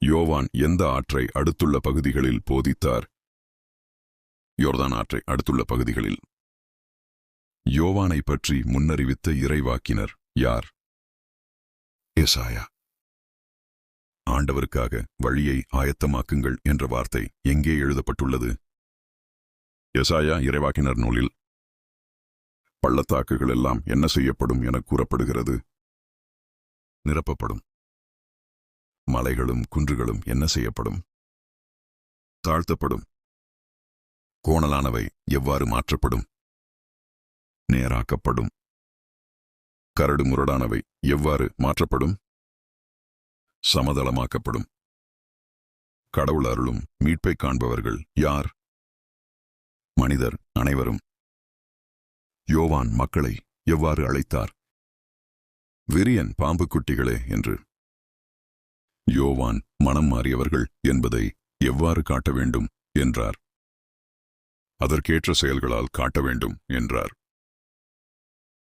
யோவான் எந்த ஆற்றை அடுத்துள்ள பகுதிகளில் போதித்தார்? யோர்தான் ஆற்றை அடுத்துள்ள பகுதிகளில். யோவானை பற்றி முன்னறிவித்த இறைவாக்கினர் யார்? எசாயா. ஆண்டவருக்காக வழியை ஆயத்தமாக்குங்கள் என்ற வார்த்தை எங்கே எழுதப்பட்டுள்ளது? எசாயா இறைவாக்கினர் நூலில். பள்ளத்தாக்குகள் எல்லாம் என்ன செய்யப்படும் என கூறப்படுகிறது? நிரப்பப்படும். மலைகளும் குன்றுகளும் என்ன செய்யப்படும்? தாழ்த்தப்படும். கோணலானவை எவ்வாறு மாற்றப்படும்? நேராக்கப்படும். கரடு முரடானவை எவ்வாறு மாற்றப்படும்? சமதளமாக்கப்படும். கடவுள் அருளும் மீட்பை காண்பவர்கள் யார்? மனிதர் அனைவரும். யோவான் மக்களை எவ்வாறு அழைத்தார்? விரியன் பாம்பு குட்டிகளே என்று. யோவான் மனம் மாறியவர்கள் என்பதை எவ்வாறு காட்ட வேண்டும் என்றார்? அதற்கேற்ற செயல்களால் காட்ட வேண்டும் என்றார்.